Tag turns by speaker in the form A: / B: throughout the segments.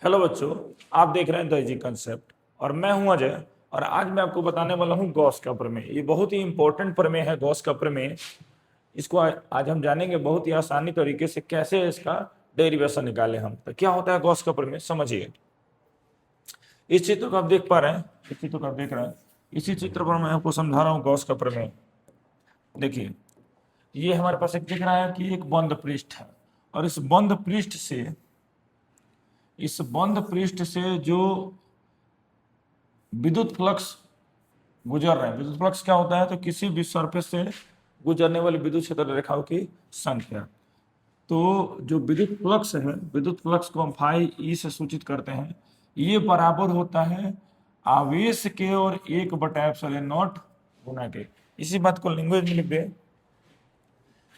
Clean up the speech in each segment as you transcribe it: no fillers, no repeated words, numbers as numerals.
A: Hello बच्चों, आप देख रहे हैं द इजी कंसेप्ट और मैं हूं अजय। और आज मैं आपको बताने वाला हूं गॉस का प्रमेय। ये बहुत ही इंपॉर्टेंट प्रमेय है गॉस का प्रमेय। इसको आज हम जानेंगे बहुत ही आसानी तरीके से कैसे इसका डेरिवेशन निकालें हम। तो क्या होता है गॉस का प्रमेय, समझिए। इस चित्र को आप देख पा रहे हैं, इस चित्र को आप देख रहे हैं, इसी चित्र पर मैं आपको समझा रहा हूँ गॉस का प्रमेय। देखिए, ये हमारे पास एक दिख रहा है कि एक बंद पृष्ठ है और इस बंद पृष्ठ से जो विद्युत फ्लक्स गुजर रहे हैं। विद्युत फ्लक्स क्या होता है? तो किसी भी सरफेस से गुजरने वाली विद्युत क्षेत्र रेखाओं की संख्या। तो जो विद्युत फ्लक्स को हम फाई ई से सूचित करते हैं। ये बराबर होता है आवेश के और 1/ε0 गुना के। इसी बात को लैंग्वेज में लिख दे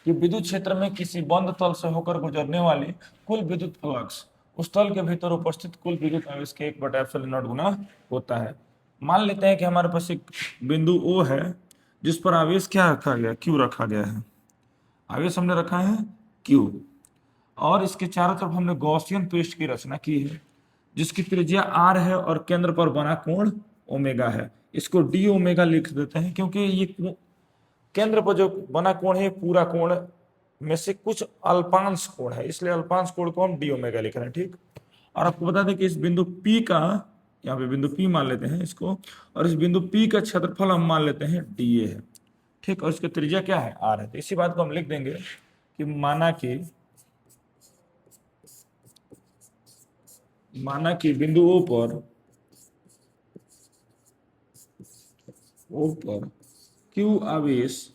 A: कि विद्युत क्षेत्र में किसी बंद तल से होकर गुजरने वाली कुल विद्युत फ्लक्स उस तल के भीतर उपस्थित कुल विद्युत आवेश के 1/ε0 गुना होता है। मान लेते हैं कि हमारे पास एक बिंदु O है जिस पर आवेश क्या रखा गया, Q रखा गया है। आवेश हमने रखा है Q और इसके चारों तरफ हमने गॉसियन पृष्ठ की रचना की है जिसकी त्रिज्या R है और केंद्र पर बना कोण ओमेगा है। इसको डी ओमेगा लिख देते हैं क्योंकि ये केंद्र पर जो बना कोण है पूरा कोण में से कुछ अल्पांश कोण है, इसलिए अल्पांश कोण को हम डी ओमेगा लिख रहे हैं। ठीक। और आपको बता दें कि इस बिंदु P का, यहाँ पे बिंदु P मान लेते हैं इसको, और इस बिंदु P का क्षेत्रफल हम मान लेते हैं dA है। ठीक। और इसका त्रिज्या क्या है? R है। तो इसी बात को हम लिख देंगे कि माना कि बिंदु O पर Q आवेश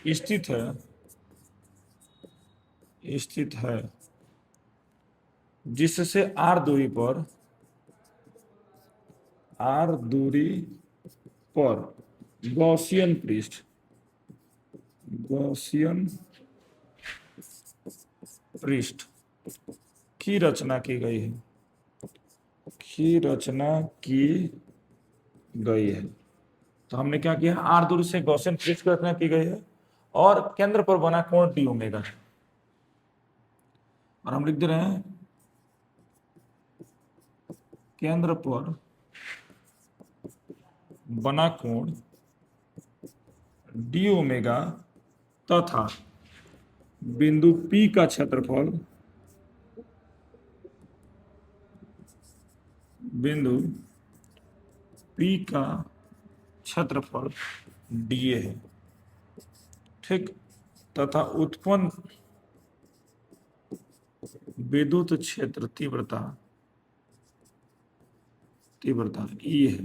A: स्थित है जिससे R दूरी पर गॉसियन पृष्ठ की रचना की गई है। तो हमने क्या किया? R दूरी से गॉसियन पृष्ठ की रचना की गई है और केंद्र पर बना कोण डी ओमेगा है। और हम लिख दे रहे हैं केंद्र पर बना कोण डी ओमेगा तथा बिंदु P का क्षेत्रफल dA है। ठीक। तथा उत्पन्न विद्युत क्षेत्र तीव्रता E है।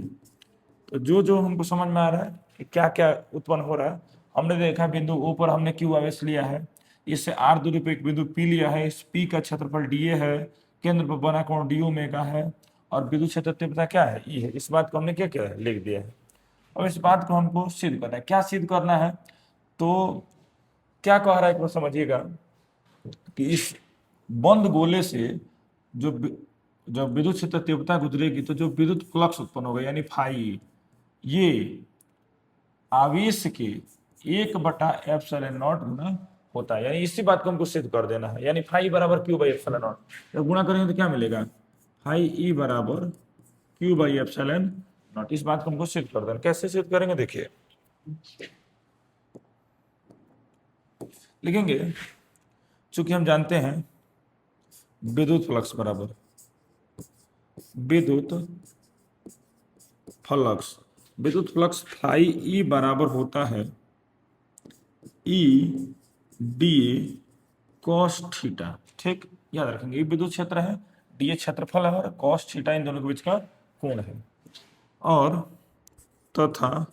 A: तो जो हमको समझ में आ रहा है कि क्या क्या उत्पन्न हो रहा है। हमने देखा बिंदु O पर हमने Q आवेश लिया है, इससे R दूरी पे एक बिंदु P लिया है, इस P का क्षेत्रफल dA है, केंद्र पर बना कोण डी ओमेगा है और विद्युत क्षेत्र तीव्रता क्या है? E है। इस बात को हमने क्या किया है? लिख दिया है। अब इस बात को हमको सिद्ध करना है। क्या सिद्ध करना है? तो क्या कह रहा है एक बार समझिएगा कि इस बंद गोले से जब विद्युत क्षेत्र तीव्रता गुजरेगी तो जो विद्युत फ्लक्स उत्पन्न होगा यानी फाई, ये आवेश के 1/ε0 गुना होता है। यानी इसी बात को हमको सिद्ध कर देना है। यानी फाई बराबर Q/ε0। जब गुणा करेंगे तो क्या मिलेगा? फाई E बराबर Q/ε0। इस बात को हमको सिद्ध कर देना। कैसे सिद्ध करेंगे? देखिए, लिखेंगे चूंकि हम जानते हैं विद्युत फ्लक्स बराबर विद्युत फ्लक्स फाई E बराबर होता है E dA cos थीटा। ठीक, याद रखेंगे। ये विद्युत क्षेत्र है, dA क्षेत्रफल है और cos थीटा इन दोनों के बीच का कोण है। और तथा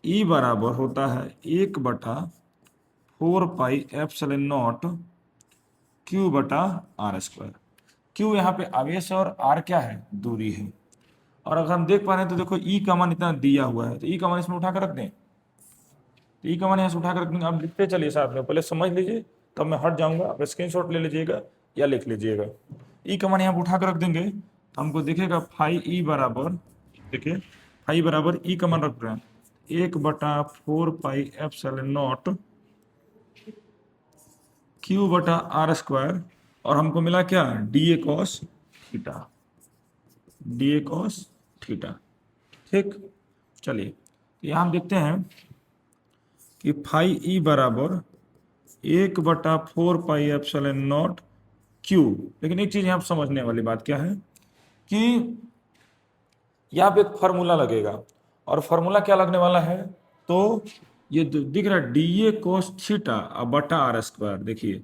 A: E बराबर होता है 1/4πε0 Q/r²। Q यहाँ पे आवेश है और R क्या है? दूरी है। और अगर हम देख पा रहे हैं तो देखो E का मान इतना दिया हुआ है, तो E का मान इसमें उठाकर रख दें। तो E का मान यहाँ से उठाकर रख देंगे। आप लिखते चलिए साथ में, पहले समझ लीजिए तब मैं हट जाऊंगा। आप स्क्रीनशॉट ले लीजिएगा या लिख लीजिएगा। E का मान यहाँ उठाकर रख देंगे तो हमको दिखेगा फाई E बराबर, देखिए फाई बराबर E का मान रख रहे हैं 1/4πε0 क्यू बटा आर स्क्वायर, और हमको मिला क्या, D A cos theta, D A cos theta. ठीक, चलिए यहाँ हम देखते हैं कि फाई ई बराबर 1/4 पाई एप्सिलॉन नॉट क्यू। लेकिन एक चीज यहाँ समझने वाली बात क्या है कि यहाँ पे एक फार्मूला लगेगा, और फार्मूला क्या लगने वाला है, तो ये दिख रहा है डी ए कोस थीटा बटा आर स्क्वायर। देखिए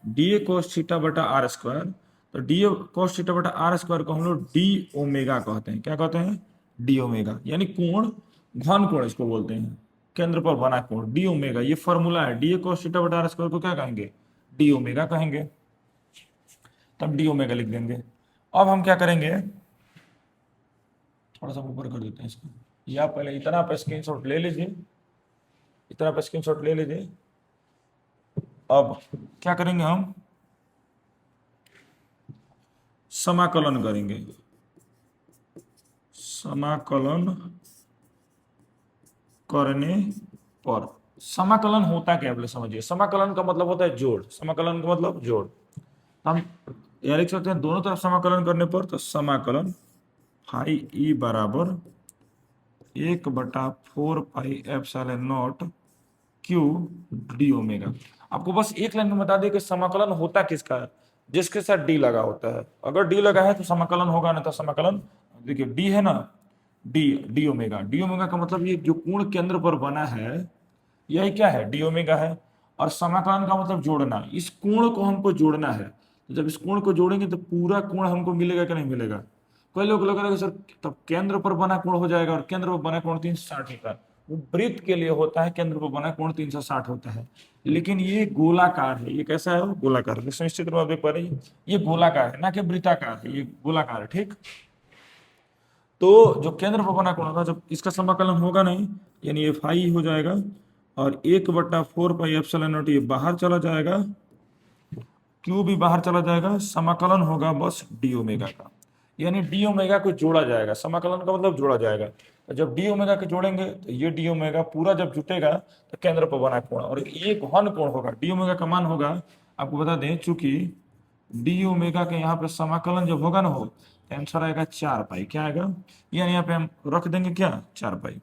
A: डी ए कोस थीटा बटा आर स्क्वायर, तो डी ए कोस थीटा बटा आर स्क्वायर को हम लोग डी ओमेगा कहते हैं। क्या कहते हैं, डी ओमेगा, यानी कोण, घन कोण इसको बोलते हैं, केंद्र पर बना कोण, डी ओमेगा। ये फॉर्मूला है, डी ए कोस थीटा बटा आर स्क्वायर को क्या कहेंगे, डी ओमेगा कहेंगे, तब डी ओमेगा लिख देंगे। अब हम क्या करेंगे, थोड़ा सा ऊपर कर देते हैं इसको, या पहले इतना पे स्क्रीनशॉट ले लीजिए, इतना पे स्क्रीनशॉट ले लीजिए। अब क्या करेंगे, हम समाकलन करेंगे, समाकलन करने पर, समाकलन होता क्या बोले समझिए, समाकलन का मतलब होता है जोड़, समाकलन का मतलब जोड़। हम यह लिख सकते हैं दोनों तरफ समाकलन करने पर, तो समाकलन फाई ई बराबर 1/4 pi epsilon not Q D omega. आपको बस एक लाइन में बता दें कि समाकलन होता किसका है, जिसके साथ डी लगा होता है। अगर डी लगा है तो समाकलन होगा, ना तो समाकलन, देखिए डी है ना, D D omega, D omega का मतलब ये जो कोण केंद्र पर बना है यही क्या है, डी ओमेगा है। और समाकलन का मतलब जोड़ना, इस कोण को हमको जोड़ना है, तो जब इस कोण को जोड़ेंगे तो पूरा कोण हमको मिलेगा कि नहीं मिलेगा। कई लोग लग रहा है सर तब केंद्र पर बना कोण हो जाएगा, और केंद्र पर बना कोण 360 होता है, वो वृत्त के लिए होता है, केंद्र पर बना कोण 360 होता है। लेकिन ये गोलाकार है, ये कैसा है, गोलाकार है, निश्चित रूप से आप देख पा रहे हैं ये गोलाकार है, ना कि वृत्ताकार है, ये गोलाकार है। ठीक, तो जो केंद्र पर बना कोण होगा, जब इसका समाकलन होगा नहीं, यानी ये फाई हो जाएगा, और 1/4 पाई एप्सिलॉन नॉट ये बाहर चला जाएगा, क्यू भी बाहर चला जाएगा, समाकलन होगा बस डी ओमेगा का, यानी डी ओमेगा को जोड़ा जाएगा। समाकलन का मतलब जोड़ा जाएगा, तो जब डी ओमेगा को जोड़ेंगे तो ये डी ओमेगा पूरा जब जुटेगा तो केंद्र पर बना कोण, और ये घन कोण होगा। डी ओमेगा का मान होगा, आपको बता दें, चूंकि डी ओमेगा के यहाँ पे समाकलन जब होगा ना हो, तो आंसर आएगा 4 पाई। क्या आएगा, यानी यहाँ पे हम रख देंगे क्या, 4 पाई।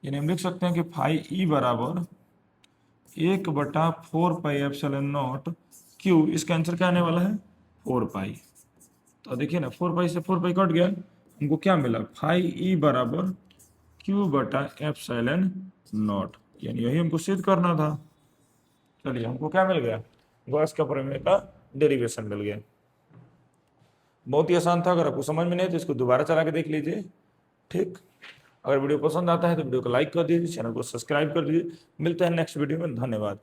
A: यानी हम लिख सकते हैं कि फाई ई बराबर 1/4 पाई एप्सिलॉन नॉट क्यू, इसका आंसर क्या आने वाला है, 4 पाई। तो देखिए ना, 4 पाई से 4 पाई कट गया, हमको क्या मिला, फाई ई बराबर क्यू बटा एप्सिलॉन नॉट, यानी यही हमको सिद्ध करना था। चलिए हमको क्या मिल गया, गॉस का प्रमेय का डेरिवेशन मिल गया। बहुत ही आसान था, अगर आपको समझ में नहीं तो इसको दोबारा चला के देख लीजिए। ठीक, अगर वीडियो पसंद आता है तो वीडियो को लाइक कर दीजिए, चैनल को सब्सक्राइब कर दीजिए। मिलते हैं नेक्स्ट वीडियो में, धन्यवाद।